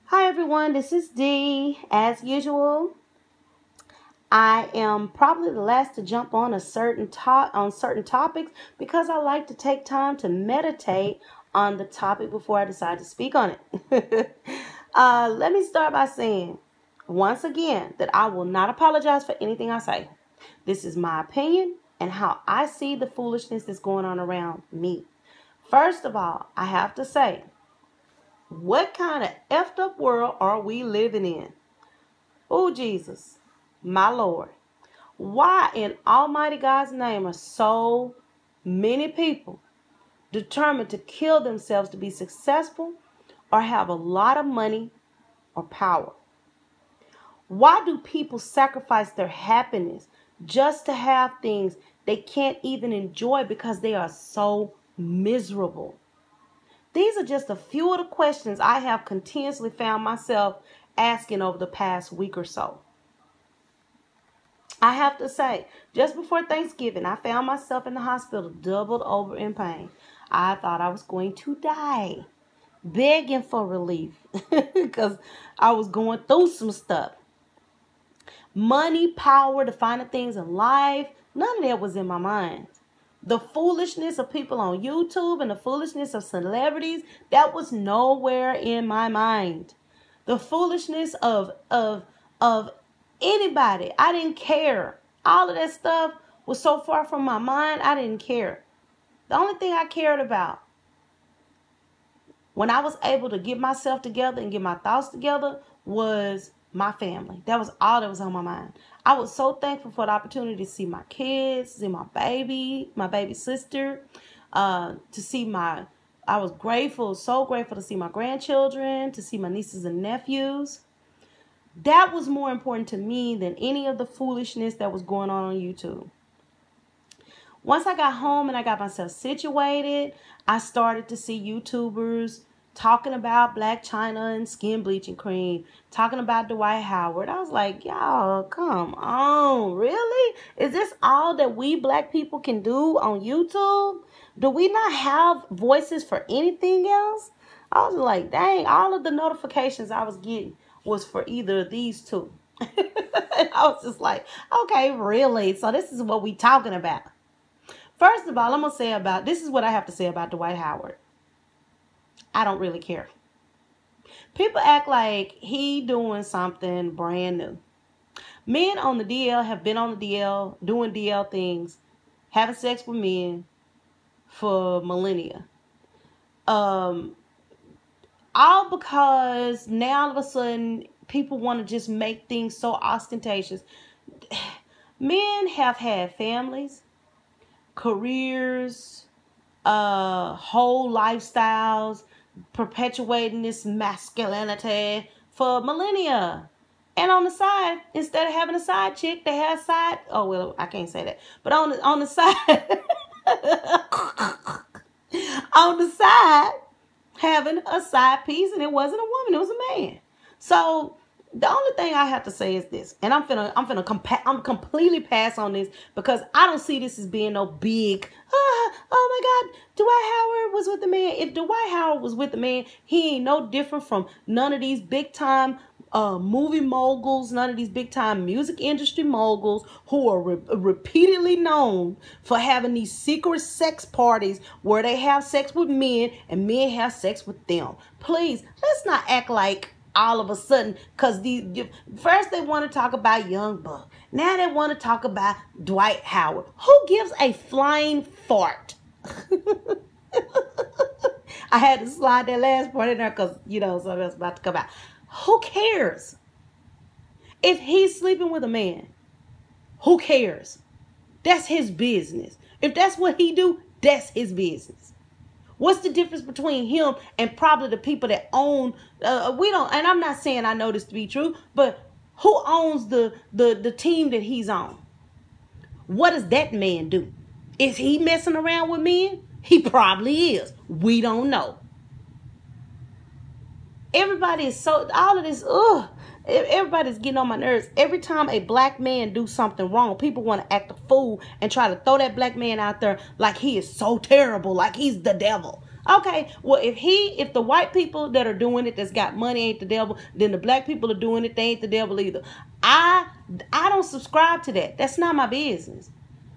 Hi everyone, this is Dee. As usual, I am probably the last to jump on certain topics because I like to take time to meditate on the topic before I decide to speak on it. Let me start by saying once again that I will not apologize for anything I say. This is my opinion and how I see the foolishness that's going on around me. First of all, I have to say, what kind of effed up world are we living in? Oh, Jesus, my Lord. Why in Almighty God's name are so many people determined to kill themselves to be successful or have a lot of money or power? Why do people sacrifice their happiness just to have things they can't even enjoy because they are so miserable? These are just a few of the questions I have continuously found myself asking over the past week or so. I have to say, just before Thanksgiving, I found myself in the hospital doubled over in pain. I thought I was going to die, begging for relief because I was going through some stuff. Money, power, the finer things in life, none of that was in my mind. The foolishness of people on YouTube and the foolishness of celebrities, that was nowhere in my mind. The foolishness of anybody, I didn't care. All of that stuff was so far from my mind, I didn't care. The only thing I cared about when I was able to get myself together and get my thoughts together was my family. That was all that was on my mind. I was so thankful for the opportunity to see my kids, see my baby sister, to see I was grateful, so grateful to see my grandchildren, to see my nieces and nephews. That was more important to me than any of the foolishness that was going on YouTube. Once I got home and I got myself situated, I started to see YouTubers talking about Blac Chyna and skin bleaching cream, talking about Dwight Howard. I was like, y'all, come on, really? Is this all that we black people can do on YouTube? Do we not have voices for anything else? I was like, dang, all of the notifications I was getting was for either of these two. And I was just like, okay, really? So this is what we talking about. First of all, I'm going to say this is what I have to say about Dwight Howard. I don't really care. People act like he doing something brand new. Men on the DL have been on the DL, doing DL things, having sex with men for millennia. All because now all of a sudden people want to just make things so ostentatious. Men have had families, careers, whole lifestyles, perpetuating this masculinity for millennia. And on the side, instead of having a side chick, they have side. Oh well, I can't say that. But on the side, on the side, having a side piece, and it wasn't a woman, it was a man. So the only thing I have to say is this, and I'm completely pass on this because I don't see this as being no big. Oh my God, Dwight Howard was with the man. If Dwight Howard was with the man, he ain't no different from none of these big time movie moguls, none of these big time music industry moguls who are repeatedly known for having these secret sex parties where they have sex with men and men have sex with them. Please, let's not act like all of a sudden, because first they want to talk about Young Buck. Now they want to talk about Dwight Howard. Who gives a flying fart? I had to slide that last part in there because, something else about to come out. Who cares? If he's sleeping with a man, who cares? That's his business. If that's what he do, that's his business. What's the difference between him and probably the people that own, we don't, and I'm not saying I know this to be true, but who owns the team that he's on? What does that man do? Is he messing around with men? He probably is. We don't know. Everybody is so, all of this, everybody's getting on my nerves. Every time a black man do something wrong, people want to act a fool and try to throw that black man out there like he is so terrible, like he's the devil. Okay, well, if the white people that are doing it that's got money ain't the devil, then the black people are doing it, they ain't the devil either. I don't subscribe to that. That's not my business.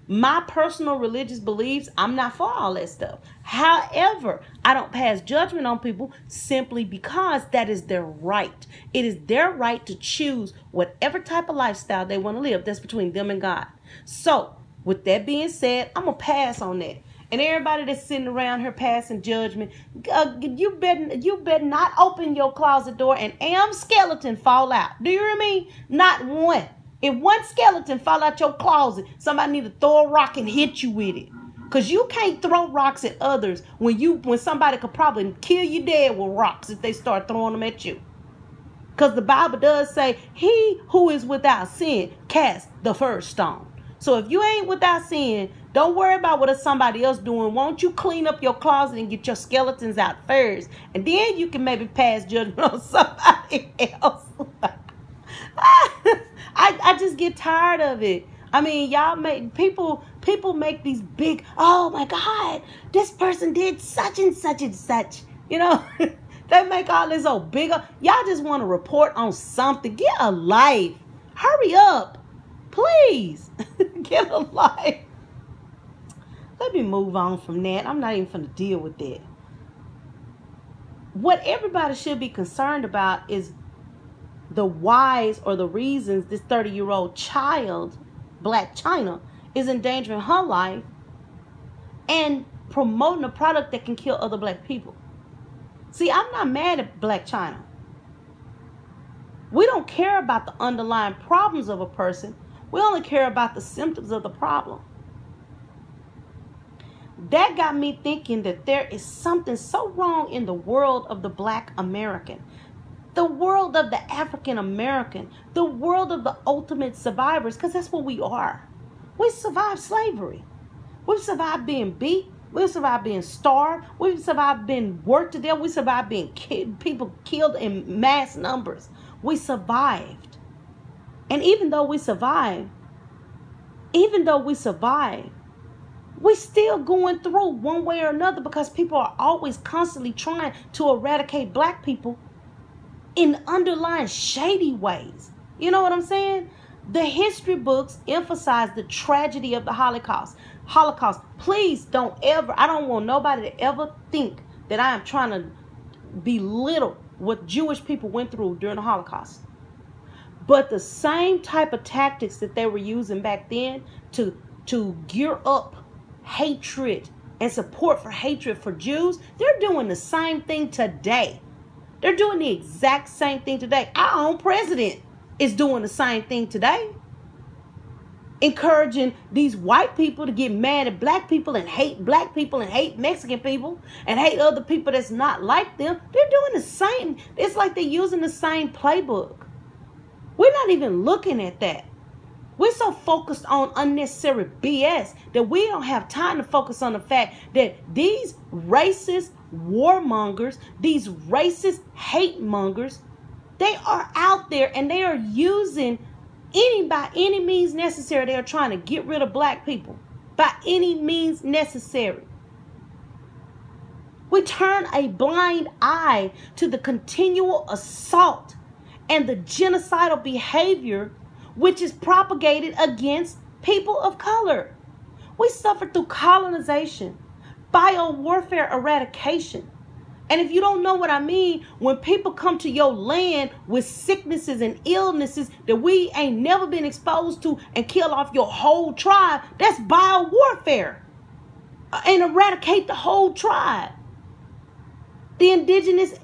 My personal religious beliefs, I'm not for all that stuff. However, I don't pass judgment on people simply because that is their right. It is their right to choose whatever type of lifestyle they want to live. That's between them and God. So, with that being said, I'm going to pass on that. And everybody that's sitting around here passing judgment, you better not open your closet door and skeleton fall out. Do you hear me? Not one. If one skeleton fall out your closet, somebody need to throw a rock and hit you with it. Because you can't throw rocks at others when somebody could probably kill you dead with rocks if they start throwing them at you. Because the Bible does say, he who is without sin cast the first stone. So if you ain't without sin, don't worry about what somebody else doing. Won't you clean up your closet and get your skeletons out first? And then you can maybe pass judgment on somebody else. I just get tired of it. I mean, y'all make people make these big, oh my God, this person did such and such and such. You know, they make all this old bigger. Y'all just want to report on something. Get a life. Hurry up. Please. Get a life. Let me move on from that. I'm not even going to deal with that. What everybody should be concerned about is the whys or the reasons this 30-year-old child, Blac Chyna, is endangering her life and promoting a product that can kill other black people. See, I'm not mad at Blac Chyna. We don't care about the underlying problems of a person. We only care about the symptoms of the problem. That got me thinking that there is something so wrong in the world of the Black American, the world of the African American, the world of the ultimate survivors, because that's what we are. We survived slavery. We've survived being beat. We've survived being starved. We've survived being worked to death. We survived being people killed in mass numbers. We survived. And even though we survived, we're still going through one way or another because people are always constantly trying to eradicate black people in underlying shady ways. You know what I'm saying? The history books emphasize the tragedy of the Holocaust. Please don't ever, I don't want nobody to ever think that I am trying to belittle what Jewish people went through during the Holocaust. But the same type of tactics that they were using back then to gear up hatred and support for hatred for Jews, they're doing the same thing today. They're doing the exact same thing today. Our own president is doing the same thing today. Encouraging these white people to get mad at black people and hate black people and hate Mexican people and hate other people that's not like them. They're doing the same. It's like they're using the same playbook. We're not even looking at that. We're so focused on unnecessary BS that we don't have time to focus on the fact that these racist warmongers, these racist hate mongers, they are out there and they are using by any means necessary. They are trying to get rid of black people by any means necessary. We turn a blind eye to the continual assault and the genocidal behavior which is propagated against people of color. We suffer through colonization, biowarfare eradication. And if you don't know what I mean, when people come to your land with sicknesses and illnesses that we ain't never been exposed to and kill off your whole tribe, that's biowarfare. And eradicate the whole tribe. The indigenous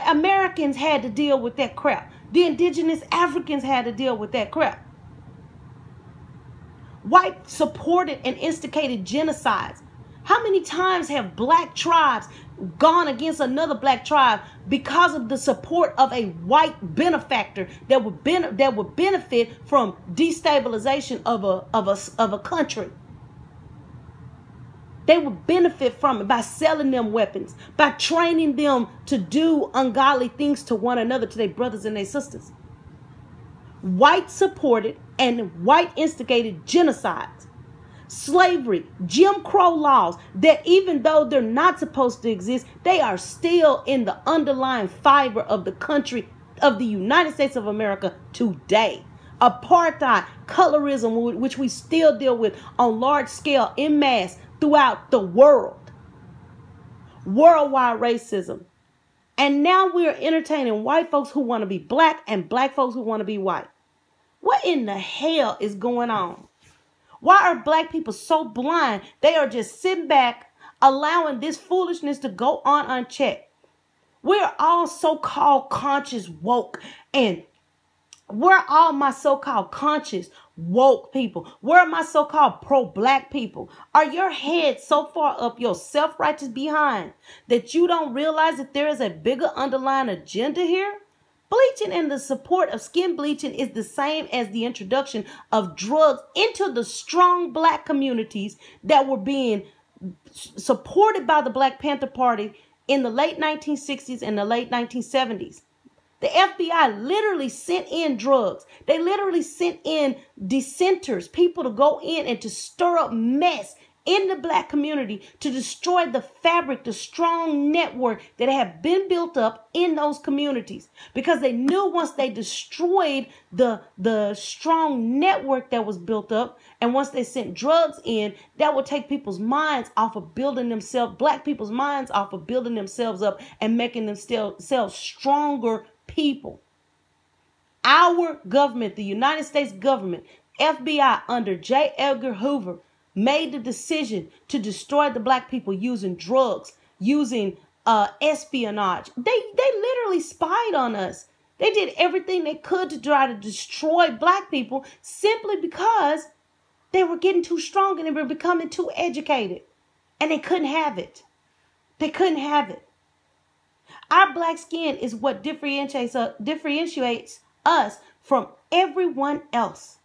Americans had to deal with that crap. The indigenous Africans had to deal with that crap. White supported and instigated genocides. How many times have black tribes gone against another black tribe because of the support of a white benefactor that would benefit from destabilization of a country? They would benefit from it by selling them weapons, by training them to do ungodly things to one another, to their brothers and their sisters. White supported and white instigated genocides. slavery, Jim Crow laws, that even though they're not supposed to exist, they are still in the underlying fiber of the country of the United States of America today. Apartheid, colorism, which we still deal with on large scale en masse throughout the world. Worldwide racism. And now we're entertaining white folks who want to be black and black folks who want to be white. What in the hell is going on? Why are black people so blind? They are just sitting back, allowing this foolishness to go on unchecked. We're all so-called conscious woke, and where are all my so-called conscious woke people? Where are my so-called pro-black people? Are your heads so far up your self-righteous behind that you don't realize that there is a bigger underlying agenda here? Bleaching and the support of skin bleaching is the same as the introduction of drugs into the strong black communities that were being supported by the Black Panther Party in the late 1960s and the late 1970s. The FBI literally sent in drugs. They literally sent in dissenters, people to go in and to stir up mess in the black community to destroy the fabric, the strong network that had been built up in those communities. Because they knew once they destroyed the strong network that was built up, and once they sent drugs in, that would take people's minds off of building themselves, black people's minds off of building themselves up and making themselves stronger people. Our government, the United States government, FBI under J. Edgar Hoover, made the decision to destroy the black people using drugs, using espionage. They literally spied on us. They did everything they could to try to destroy black people simply because they were getting too strong and they were becoming too educated. And they couldn't have it. They couldn't have it. Our black skin is what differentiates us from everyone else.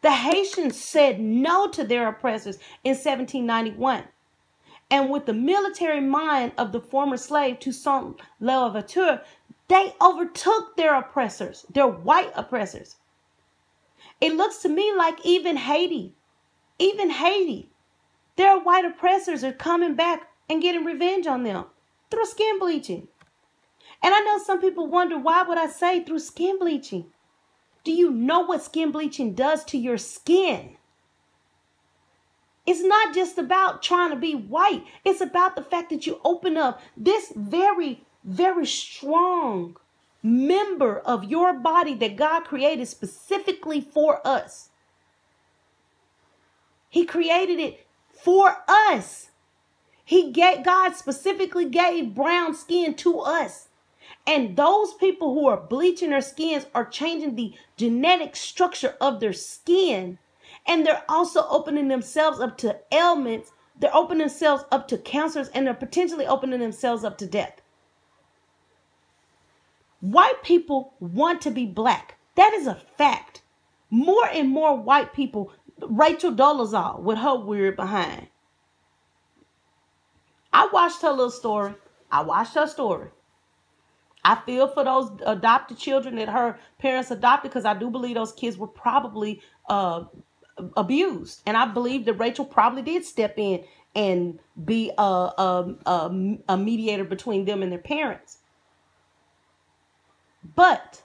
The Haitians said no to their oppressors in 1791. And with the military mind of the former slave Toussaint Louverture, they overtook their oppressors, their white oppressors. It looks to me like even Haiti, their white oppressors are coming back and getting revenge on them through skin bleaching. And I know some people wonder, why would I say through skin bleaching? Do you know what skin bleaching does to your skin? It's not just about trying to be white. It's about the fact that you open up this very, very strong member of your body that God created specifically for us. He created it for us. God specifically gave brown skin to us. And those people who are bleaching their skins are changing the genetic structure of their skin. And they're also opening themselves up to ailments. They're opening themselves up to cancers, and they're potentially opening themselves up to death. White people want to be black. That is a fact. More and more white people, Rachel Dolezal with her weird behind. I watched her little story. I feel for those adopted children that her parents adopted, because I do believe those kids were probably abused. And I believe that Rachel probably did step in and be a mediator between them and their parents. But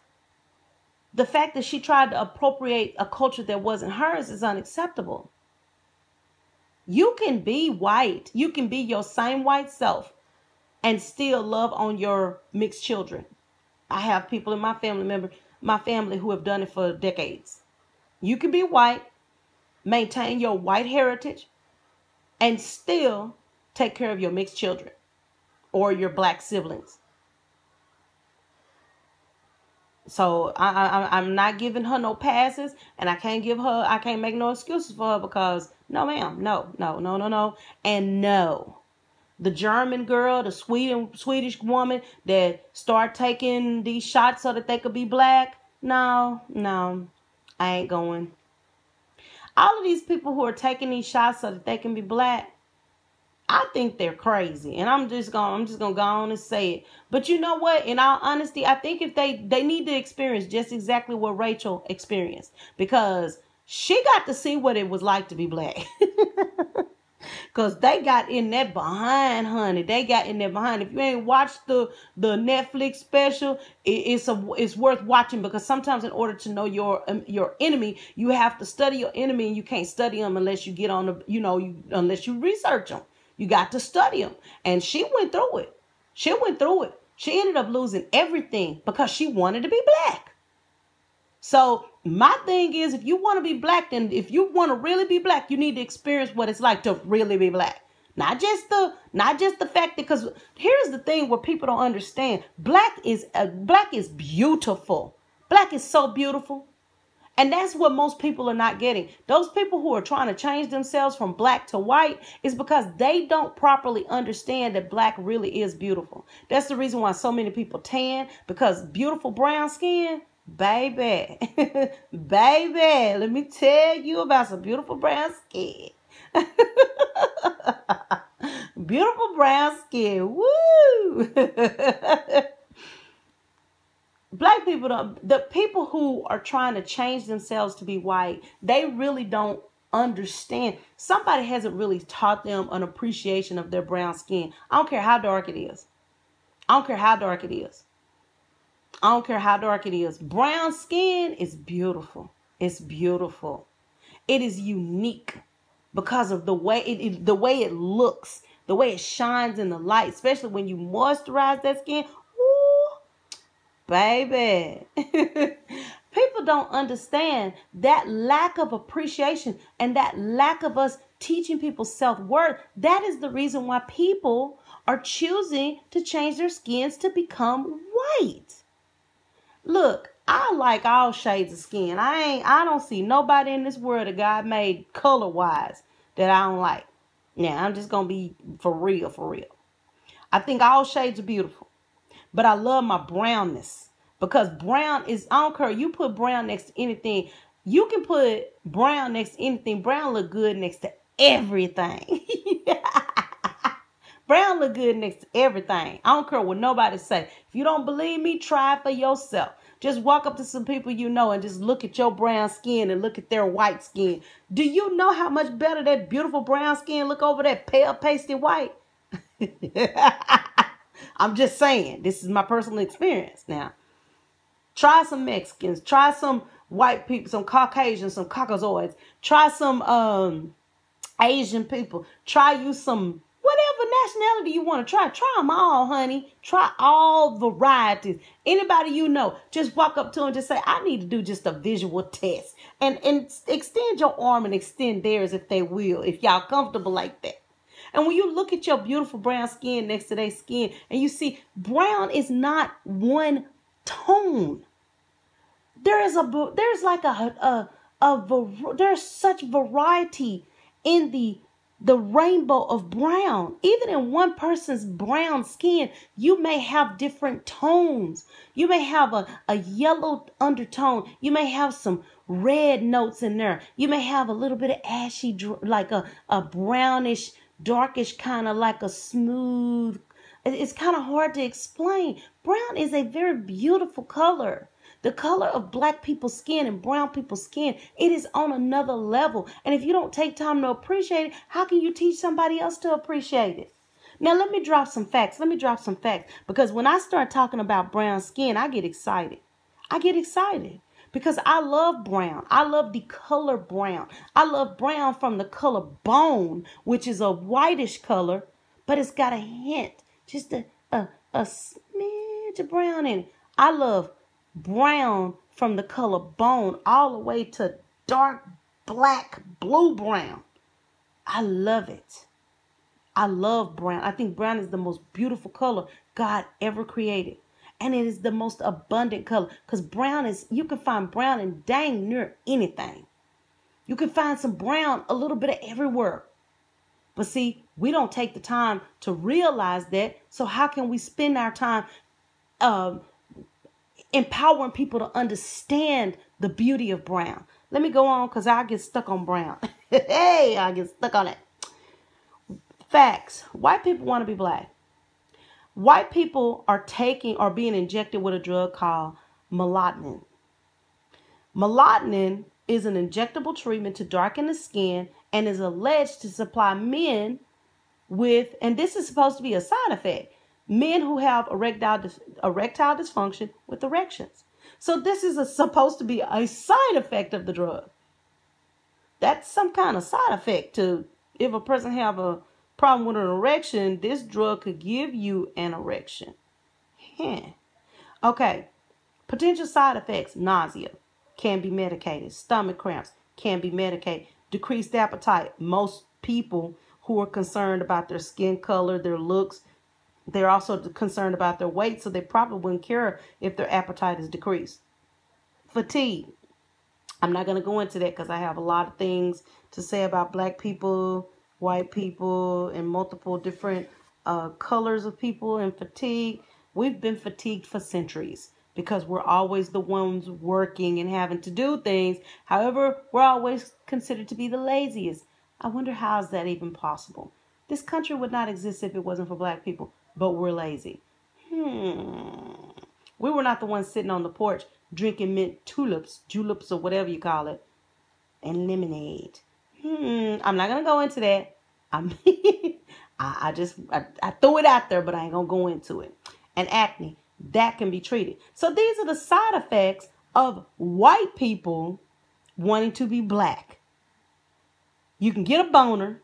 the fact that she tried to appropriate a culture that wasn't hers is unacceptable. You can be white. You can be your same white self and still love on your mixed children. I have people in my family who have done it for decades. You can be white, maintain your white heritage, and still take care of your mixed children or your black siblings. So I'm not giving her no passes, and I can't make no excuses for her, because no, ma'am, no. And no. The German girl, the Swedish woman that start taking these shots so that they could be black. No, I ain't going. All of these people who are taking these shots so that they can be black, I think they're crazy. And I'm just gonna go on and say it. But you know what? In all honesty, I think if they need to experience just exactly what Rachel experienced, because She got to see what it was like to be black. Because they got in that behind, honey. They got in there behind. If you ain't watched the Netflix special, it's worth watching, because sometimes in order to know your enemy, you have to study your enemy, and you can't study them unless you get on the, unless you research them. You got to study them. And she went through it. She went through it. She ended up losing everything because she wanted to be black. So my thing is, if you want to be black, then if you want to really be black, you need to experience what it's like to really be black. Not just the fact that, because here's the thing where people don't understand. Black is beautiful. Black is so beautiful. And that's what most people are not getting. Those people who are trying to change themselves from black to white is because they don't properly understand that black really is beautiful. That's the reason why so many people tan, because beautiful brown skin, baby, baby, let me tell you about some beautiful brown skin. Beautiful brown skin, woo! Black people the people who are trying to change themselves to be white, they really don't understand. Somebody hasn't really taught them an appreciation of their brown skin. I don't care how dark it is. I don't care how dark it is. I don't care how dark it is. Brown skin is beautiful. It's beautiful. It is unique because of the way it looks, the way it shines in the light, especially when you moisturize that skin. Ooh, baby. People don't understand that lack of appreciation and that lack of us teaching people self-worth. That is the reason why people are choosing to change their skins to become white. Look, I like all shades of skin. I don't see nobody in this world that God made color-wise that I don't like. Now, I'm just going to be for real, for real. I think all shades are beautiful. But I love my brownness, because brown is, I don't care, you put brown next to anything. You can put brown next to anything. Brown look good next to everything. Brown look good next to everything. I don't care what nobody say. If you don't believe me, try it for yourself. Just walk up to some people you know and just look at your brown skin and look at their white skin. Do you know how much better that beautiful brown skin look over that pale pasty white? I'm just saying, this is my personal experience. Now, try some Mexicans, try some white people, some Caucasians, some Caucasoids, try some Asian people, try you some whatever nationality you want to try. Try them all, honey. Try all varieties. Anybody you know, just walk up to them and just say, I need to do just a visual test. And extend your arm and extend theirs if they will, if y'all comfortable like that. And when you look at your beautiful brown skin next to their skin, and you see brown is not one tone. There's such variety in the rainbow of brown. Even in one person's brown skin, you may have different tones. You may have a yellow undertone. You may have some red notes in there. You may have a little bit of ashy, like a brownish, darkish, kind of like a smooth. It's kind of hard to explain. Brown is a very beautiful color. The color of black people's skin and brown people's skin, it is on another level. And if you don't take time to appreciate it, how can you teach somebody else to appreciate it? Now, let me drop some facts. Because when I start talking about brown skin, I get excited. Because I love brown. I love the color brown. I love brown from the color bone, which is a whitish color, but it's got a hint, just a smidge of brown in it. I love brown from the color bone all the way to dark black blue brown. I love it. I love brown. I think brown is the most beautiful color God ever created. And it is the most abundant color, because brown is, you can find brown in dang near anything. You can find some brown a little bit of everywhere. But see, we don't take the time to realize that. So how can we spend our time empowering people to understand the beauty of brown? Let me go on, because I get stuck on brown. Hey, I get stuck on it. Facts. White people want to be black. White people are being injected with a drug called melatonin. Melatonin is an injectable treatment to darken the skin and is alleged to supply men with, and this is supposed to be a side effect, men who have erectile dysfunction with erections. So this is supposed to be a side effect of the drug. That's some kind of side effect to, if a person have a problem with an erection, this drug could give you an erection. Okay. Potential side effects: nausea, can be medicated. Stomach cramps, can be medicated. Decreased appetite. Most people who are concerned about their skin color, their looks, they're also concerned about their weight, so they probably wouldn't care if their appetite is decreased. Fatigue. I'm not going to go into that because I have a lot of things to say about black people, white people, and multiple different colors of people and fatigue. We've been fatigued for centuries because we're always the ones working and having to do things. However, we're always considered to be the laziest. I wonder how is that even possible? This country would not exist if it wasn't for black people, but we're lazy. We were not the ones sitting on the porch drinking mint juleps or whatever you call it, and lemonade. I'm not gonna go into that. I threw it out there, but I ain't gonna go into it. And acne, that can be treated. So these are the side effects of white people wanting to be black. You can get a boner.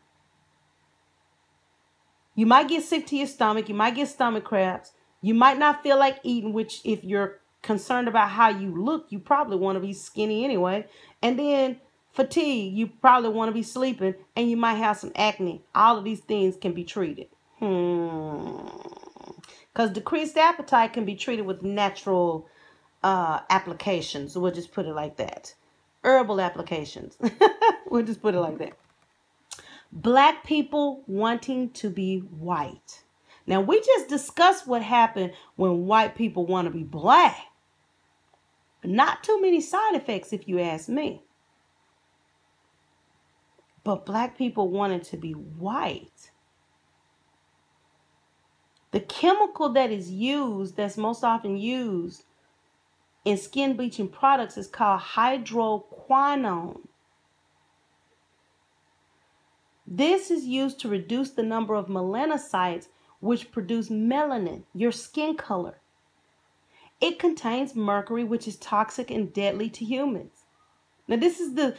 You might get sick to your stomach. You might get stomach cramps. You might not feel like eating, which if you're concerned about how you look, you probably want to be skinny anyway. And then fatigue, you probably want to be sleeping, and you might have some acne. All of these things can be treated. Because decreased appetite can be treated with natural applications. So we'll just put it like that. Herbal applications. We'll just put it like that. Black people wanting to be white. Now, we just discussed what happened when white people want to be black. Not too many side effects, if you ask me. But black people wanted to be white. The chemical that is used, that's most often used in skin bleaching products, is called Hydroquinone. This is used to reduce the number of melanocytes, which produce melanin, your skin color. It contains mercury, which is toxic and deadly to humans. Now, this is the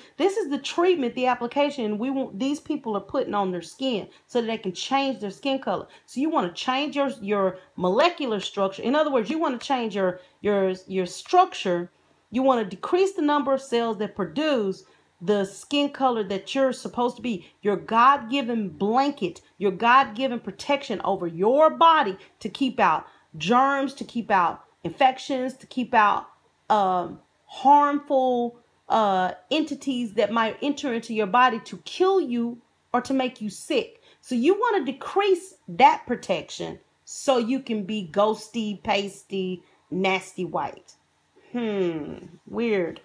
treatment, the application these people are putting on their skin so that they can change their skin color. So you want to change your molecular structure. In other words, you want to change your structure. You want to decrease the number of cells that produce the skin color that you're supposed to be, your God-given blanket, your God-given protection over your body to keep out germs, to keep out infections, to keep out harmful entities that might enter into your body to kill you or to make you sick. So you want to decrease that protection so you can be ghosty, pasty, nasty white. Weird.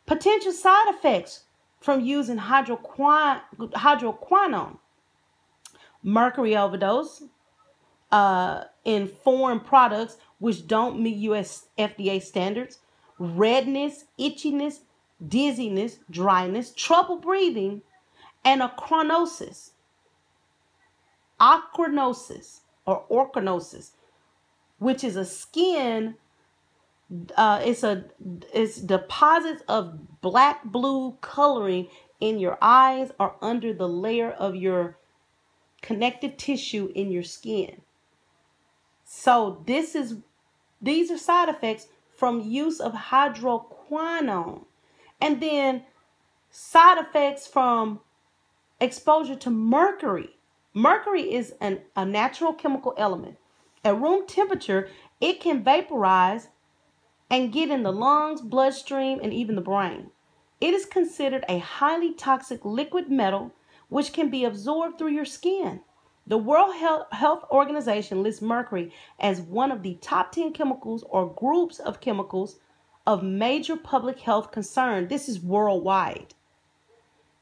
Potential side effects from using hydroquinone: mercury overdose in foreign products which don't meet US FDA standards, redness, itchiness, dizziness, dryness, trouble breathing, and ochronosis. Ochronosis, which is a skin. It's deposits of black blue coloring in your eyes or under the layer of your connective tissue in your skin. So these are side effects from use of hydroquinone. And then side effects from exposure to mercury. Mercury is a natural chemical element. At room temperature, it can vaporize and get in the lungs, bloodstream, and even the brain. It is considered a highly toxic liquid metal which can be absorbed through your skin. The World Health Organization lists mercury as one of the top 10 chemicals or groups of chemicals of major public health concern. This is worldwide.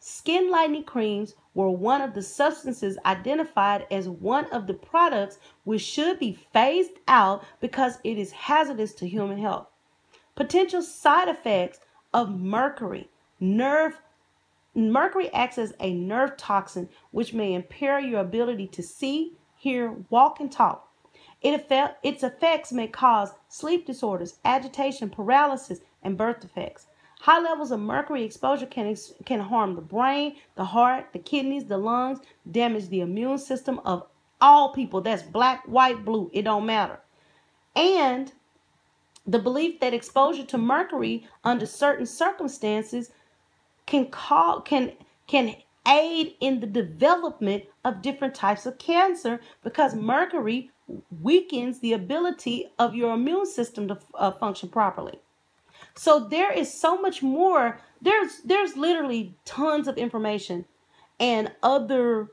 Skin lightening creams were one of the substances identified as one of the products which should be phased out because it is hazardous to human health. Potential side effects of mercury: Mercury acts as a nerve toxin, which may impair your ability to see, hear, walk, and talk. Its effects may cause sleep disorders, agitation, paralysis, and birth defects. High levels of mercury exposure can harm the brain, the heart, the kidneys, the lungs, damage the immune system of all people. That's black, white, blue. It don't matter. And the belief that exposure to mercury under certain circumstances can aid in the development of different types of cancer, because mercury weakens the ability of your immune system to function properly. So there is so much more. There's literally tons of information and other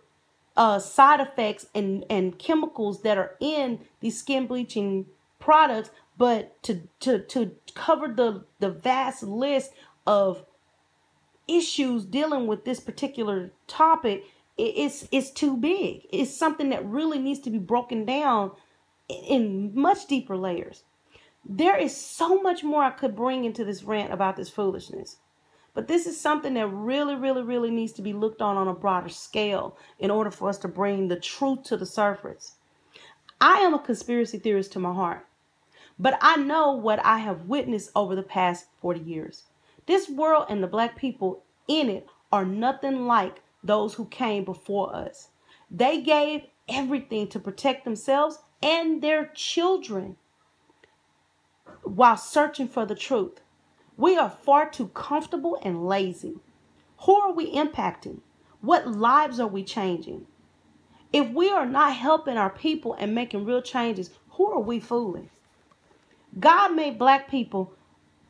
side effects and chemicals that are in these skin bleaching products. But to cover the vast list of issues dealing with this particular topic, it's too big. It's something that really needs to be broken down in much deeper layers. There is so much more I could bring into this rant about this foolishness. But this is something that really, really, really needs to be looked on a broader scale in order for us to bring the truth to the surface. I am a conspiracy theorist to my heart, but I know what I have witnessed over the past 40 years. This world and the black people in it are nothing like those who came before us. They gave everything to protect themselves and their children while searching for the truth. We are far too comfortable and lazy. Who are we impacting? What lives are we changing? If we are not helping our people and making real changes, who are we fooling? God made black people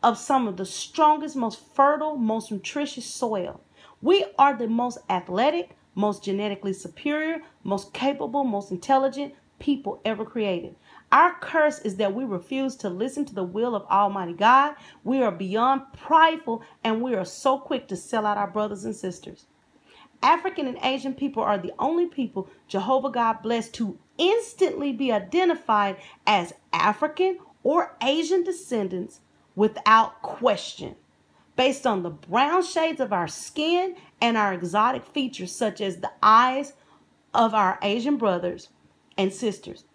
of some of the strongest, most fertile, most nutritious soil. We are the most athletic, most genetically superior, most capable, most intelligent people ever created. Our curse is that we refuse to listen to the will of Almighty God. We are beyond prideful, and we are so quick to sell out our brothers and sisters. African and Asian people are the only people Jehovah God blessed to instantly be identified as African or Asian descendants without question, based on the brown shades of our skin and our exotic features, such as the eyes of our Asian brothers and sisters.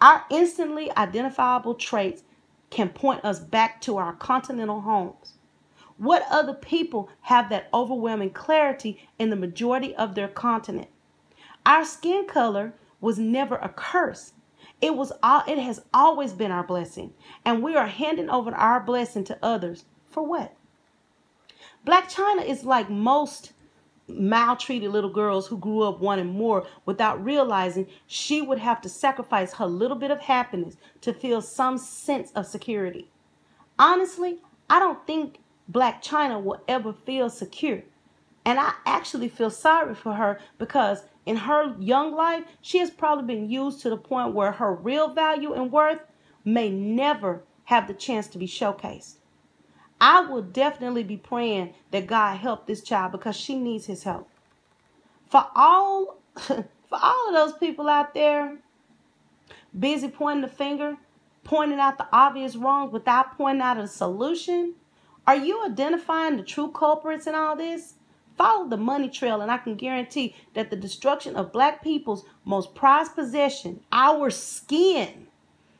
Our instantly identifiable traits can point us back to our continental homes. What other people have that overwhelming clarity in the majority of their continent? Our skin color was never a curse. It has always been our blessing, and we are handing over our blessing to others. For what? Blac Chyna is like most maltreated little girls who grew up wanting more without realizing she would have to sacrifice her little bit of happiness to feel some sense of security. Honestly, I don't think Blac Chyna will ever feel secure. And I actually feel sorry for her, because in her young life, she has probably been used to the point where her real value and worth may never have the chance to be showcased. I will definitely be praying that God help this child, because she needs his help. For all of those people out there busy pointing the finger, pointing out the obvious wrongs without pointing out a solution, are you identifying the true culprits in all this? Follow the money trail, and I can guarantee that the destruction of black people's most prized possession, our skin,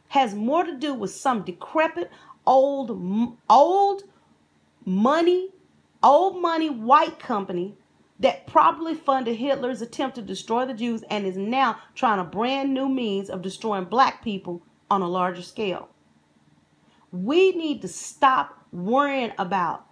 has more to do with some decrepit old money white company that probably funded Hitler's attempt to destroy the Jews and is now trying a brand new means of destroying black people on a larger scale. We need to stop worrying about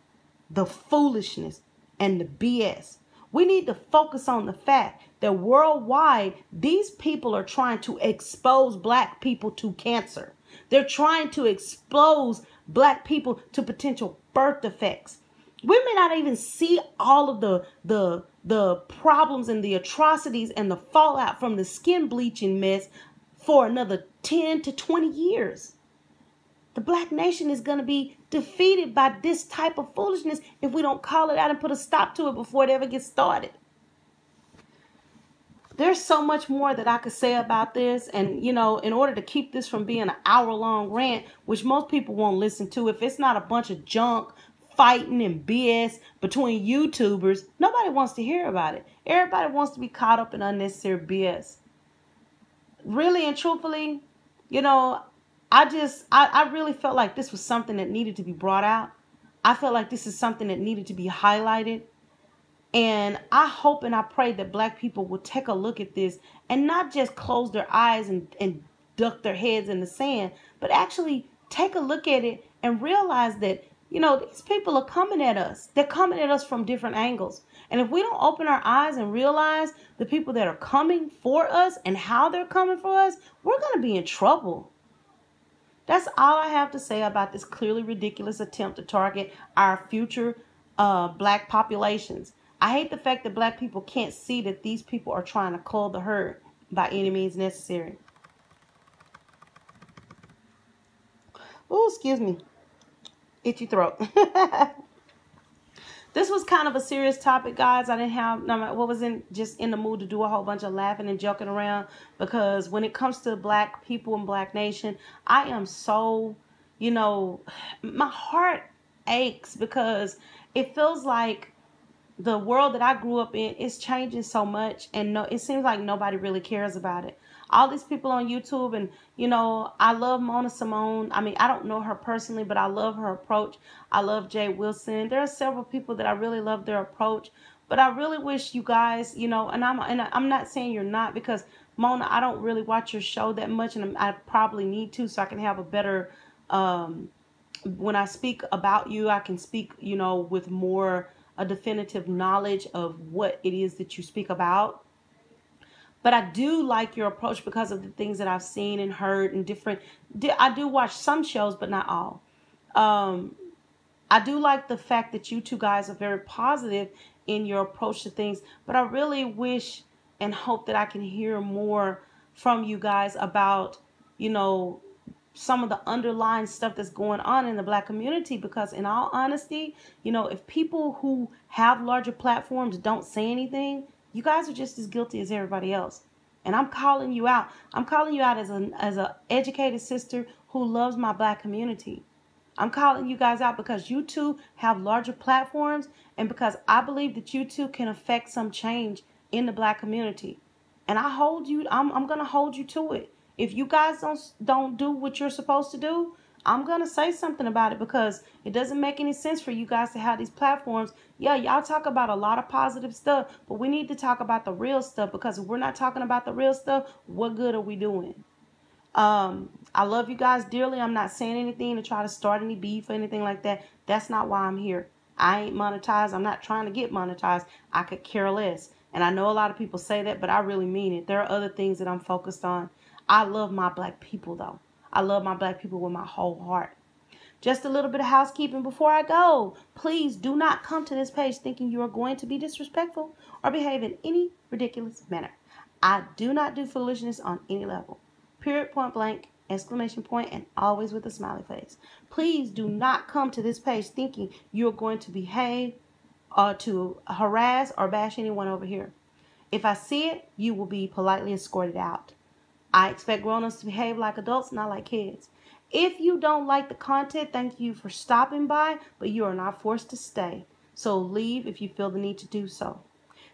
the foolishness and the BS. We need to focus on the fact that worldwide, these people are trying to expose black people to cancer. They're trying to expose black people to potential birth defects. We may not even see all of the problems and the atrocities and the fallout from the skin bleaching mess for another 10 to 20 years. The black nation is going to be defeated by this type of foolishness if we don't call it out and put a stop to it before it ever gets started. There's so much more that I could say about this. And, in order to keep this from being an hour-long rant, which most people won't listen to, if it's not a bunch of junk, fighting and BS between YouTubers. Nobody wants to hear about it. Everybody wants to be caught up in unnecessary BS. Really and truthfully, you know, I really felt like this was something that needed to be brought out. I felt like this is something that needed to be highlighted. And I hope and I pray that Black people will take a look at this and not just close their eyes and duck their heads in the sand, but actually take a look at it and realize that, these people are coming at us. They're coming at us from different angles. And if we don't open our eyes and realize the people that are coming for us and how they're coming for us, we're going to be in trouble. That's all I have to say about this clearly ridiculous attempt to target our future Black populations. I hate the fact that Black people can't see that these people are trying to cull the herd by any means necessary. Oh, excuse me. Itchy throat. This was kind of a serious topic, guys. I didn't have, just in the mood to do a whole bunch of laughing and joking around, because when it comes to Black people and Black nation, I am so, my heart aches because it feels like the world that I grew up in is changing so much, and it seems like nobody really cares about it. All these people on YouTube, and I love Symone. I mean, I don't know her personally, but I love her approach. I love Jay Wilson. There are several people that I really love their approach, but I really wish you guys, and I'm not saying you're not, because Mona, I don't really watch your show that much, and I probably need to, so I can have a better when I speak about you, I can speak, with more a definitive knowledge of what it is that you speak about. But I do like your approach because of the things that I've seen and heard and different. I do watch some shows, but not all. I do like the fact that you two guys are very positive in your approach to things, but I really wish and hope that I can hear more from you guys about, some of the underlying stuff that's going on in the Black community, because in all honesty, if people who have larger platforms don't say anything, you guys are just as guilty as everybody else. And I'm calling you out. I'm calling you out as a educated sister who loves my Black community. I'm calling you guys out because you two have larger platforms, and because I believe that you two can affect some change in the Black community. And I'm going to hold you to it. If you guys don't do what you're supposed to do, I'm going to say something about it, because it doesn't make any sense for you guys to have these platforms. Yeah, y'all talk about a lot of positive stuff, but we need to talk about the real stuff, because if we're not talking about the real stuff, what good are we doing? I love you guys dearly. I'm not saying anything to try to start any beef or anything like that. That's not why I'm here. I ain't monetized. I'm not trying to get monetized. I could care less. And I know a lot of people say that, but I really mean it. There are other things that I'm focused on. I love my Black people, though. I love my Black people with my whole heart. Just a little bit of housekeeping before I go. Please do not come to this page thinking you are going to be disrespectful or behave in any ridiculous manner. I do not do foolishness on any level. Period, point blank, exclamation point, and always with a smiley face. Please do not come to this page thinking you're going to behave or to harass or bash anyone over here. If I see it, you will be politely escorted out. I expect grown-ups to behave like adults, not like kids. If you don't like the content, thank you for stopping by, but you are not forced to stay. So leave if you feel the need to do so.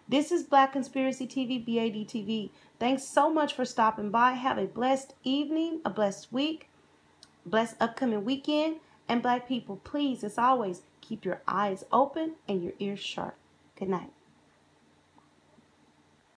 This is Black Conspiracy TV, BAD-TV. Thanks so much for stopping by. Have a blessed evening, a blessed week, blessed upcoming weekend. And Black people, please, as always, keep your eyes open and your ears sharp. Good night.